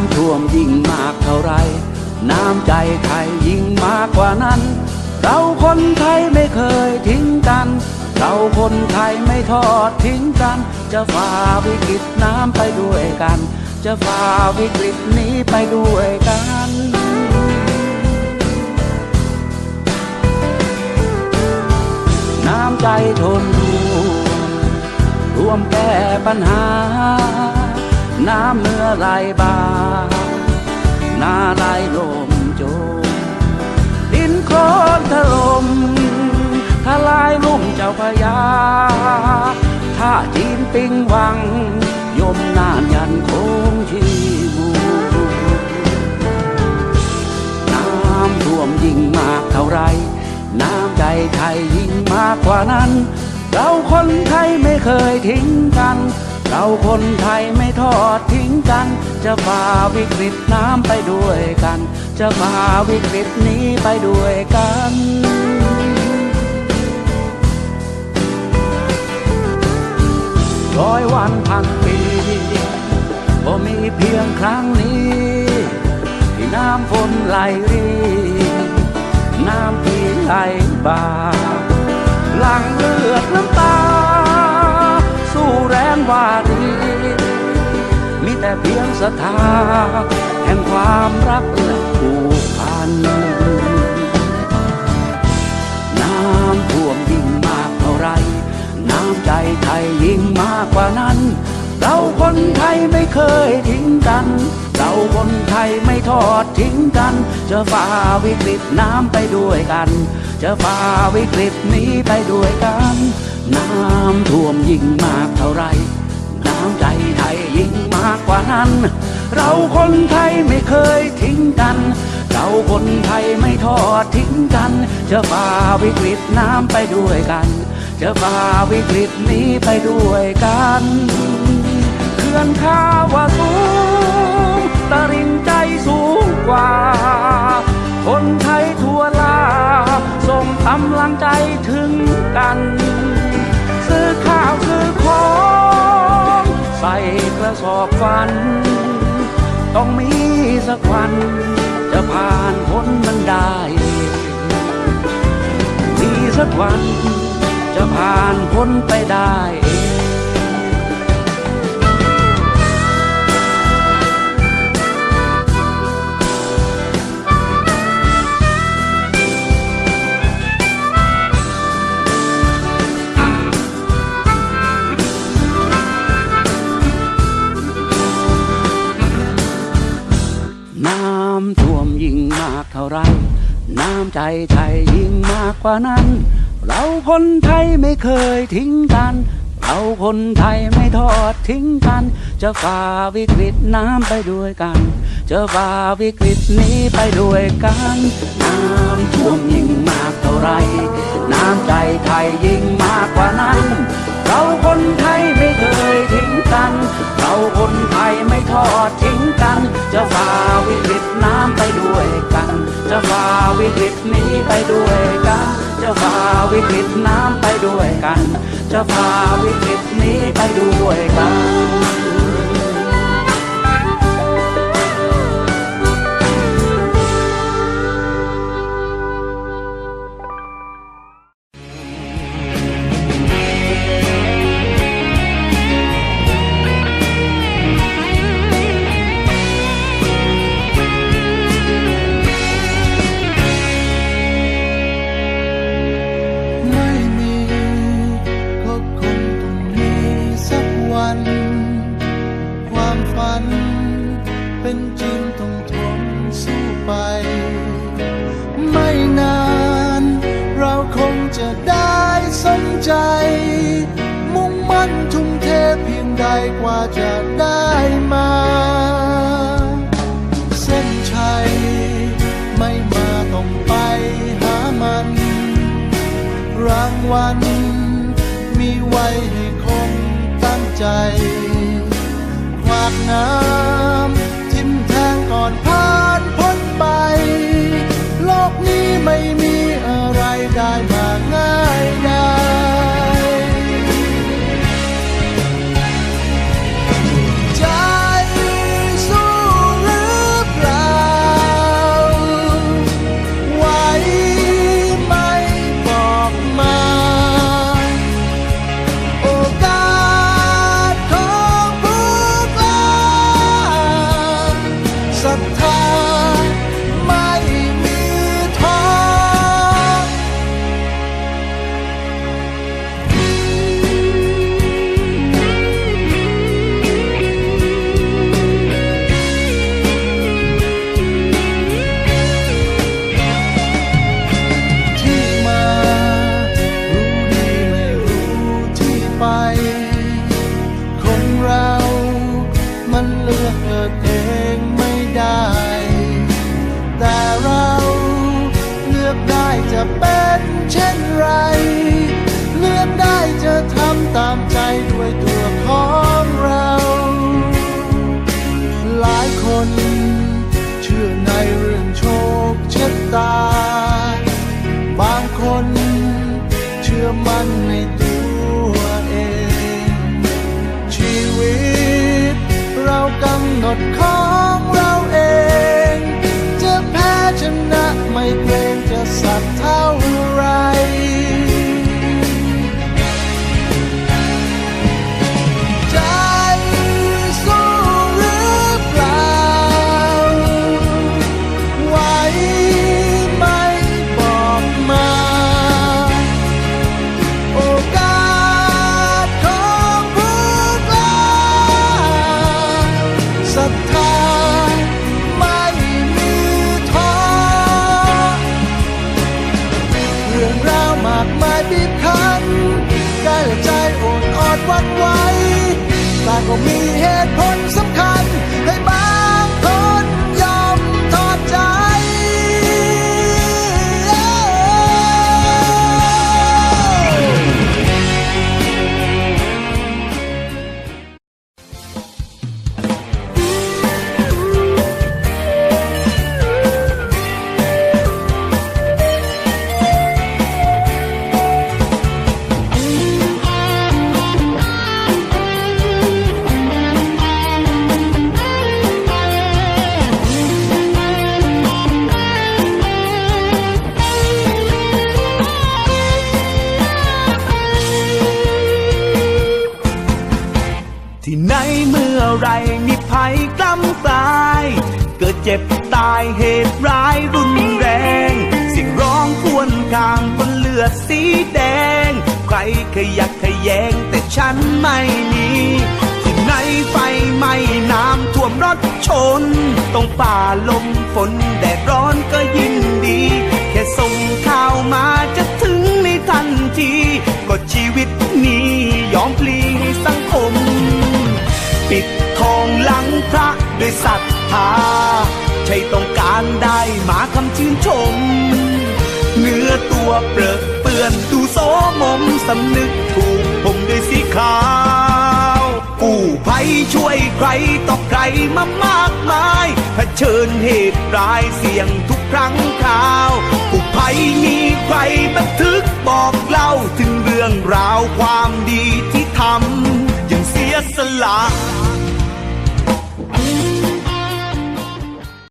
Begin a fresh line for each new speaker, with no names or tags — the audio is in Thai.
ำท่วมยิ่งมากเท่าไรน้ำใจไทยยิ่งมากกว่านั้นเราคนไทยไม่เคยทิ้งกันเราคนไทยไม่ทอดทิ้งกันจะฝ่าวิกฤตน้ำไปด้วยกันจะฝ่าวิกฤตนี้ไปด้วยกันน้ำใจทนร่วมแก้ปัญหาน้ำเมื่อไหลบ่าน้าไหลลมโจมดินโคลนถล่มทลายลุ่มเจ้าพระยาท่าจีนปิงวังยมน่านยันโค้งชีมูน้ำท่วมยิ่งมากเท่าไรน้ำใจไทยยิ่งมากกว่านั้นเราคนไทยไม่เคยทิ้งกันเราคนไทยไม่ทอดทิ้งกันจะฝ่าวิกฤตน้ำไปด้วยกันจะฝ่าวิกฤตนี้ไปด้วยกัน100 วันพันปีก็มีเพียงครั้งนี้ที่น้ำฝนไหลรีน้ำที่ไหลบ่าหลั่งเลือดน้ำตาสู้แรงวารีมีแต่เพียงศรัทธาแห่งความรักและผูกพันน้ำท่วมยิ่งมากเท่าไรน้ำใจไทยยิ่งมากกว่านั้นเราคนไทยไม่เคยทิ้งกันเราคนไทยไม่ทอดทิ้งกันจะฝ่าวิกฤตน้ำไปด้วยกันจะฝ่าวิกฤตนี้ไปด้วยกันน้ำท่วมยิ่งมากเท่าไรน้ำใจไทยยิ่งมากกว่านั้นเราคนไทยไม่เคยทิ้งกันเราคนไทยไม่ทอดทิ้งกันจะฝ่าวิกฤตน้ำไปด้วยกันจะฝ่าวิกฤตนี้ไปด้วยกันเขื่อนข้าวสูงตลิ่งใจสูงกว่าคนไทยทั่วลาส่งกำลังใจถึงกันซื้อข้าวซื้อของใส่กระสอบฝันต้องมีสักวันจะผ่านพ้นมันได้มีสักวันจะผ่านพ้นไปได้น้ำท่วมยิ่งมากเท่าไรน้ำใจไทยยิ่งมากกว่านั้นเราคนไทยไม่เคยทิ้งกันเราคนไทยไม่ทอดทิ้งกันจะฝ่าวิกฤตน้ำไปด้วยกันจะฝ่าวิกฤตนี้ไปด้วยกันน้ำท่วมยิ่งมากเท่าไรน้ำใจไทยยิ่งมากกว่านั้นเราคนไทยไม่เคยทิ้งกันเราคนไทยไม่ทอดทิ้งกันจะฝ่าวิกฤตน้ำไปด้วยกันจะฝ่าวิกฤตนี้ไปด้วยกันจะฝ่าวิกฤตน้ำไปด้วยกันจะฝ่าวิกฤตนี้ไปด้วยกัน
เป็นจริงต้องทนสู้ไปไม่นานเราคงจะได้สมใจมุ่งมั่นทุ่มเทเพียงใดกว่าจะได้มาเส้นชัยไม่มาต้องไปหามันรางวัลมีไว้ให้คงตั้งใจขวากน้ำทิ่มแทงก่อนผ่านพ้นไปโลกนี้ไม่มีอะไรได้มาง่ายได้ใจสู้หรื คนเรามันเลือกเกิดเองไม่ได้ แต่เราเลือกได้จะเป็นเช่นไร เลือกได้จะทำตามใจด้วยตัวของเรา หลายคนเชื่อในเรื่องโชคชะตา บางคนเชื่อมั่นในตัวเอง ชีวิตเรากำหนดของเราเอง จะแพ้ชนะไม่เกรงจะสักเท่าไร ใจสู้หรือเปล่า ไหวไหมบอกมา โอกาสของผู้กล้าศรัทธาไม่มีท้อ เรื่องราวมากมายบีบคั้นกายและใจโอดออดหวั่นไหวแต่ก็มีเหตุผลสำคัญให้บางคนยอมทอดใจ
ที่ไหนเมื่อไรมีภัยกล้ำกลาย เกิดเจ็บตายเหตุร้ายรุนแรงเสียงร้องครวญครางบนเลือดสีแดง ใครขยักขยแยงแต่ฉันไม่มีที่ไหนไฟไหม้น้ำท่วมรถชนต้องฝ่าลมฝนแดดร้อนก็ยิ่งดี แค่ส่งข่าวมาจะถึงในทันทีก็ชีวิตนี้ยอมพลีให้สังคม ปิดทองหลังพระด้วยศรัทธาใช่ต้องการได้มาคำชื่นชม เนื้อตัวเปรอะเปื้อนดูโสมมสำนึกถูกผมด้วยสีขาวกู้ภัยช่วยใครต่อใครมามากมายเผชิญเหตุร้ายเสี่ยงทุกครั้งคราวกู้ภัยมีใครบันทึกบอกเล่าถึงเรื่องราวความดีที่ทำอย่างเสียสละ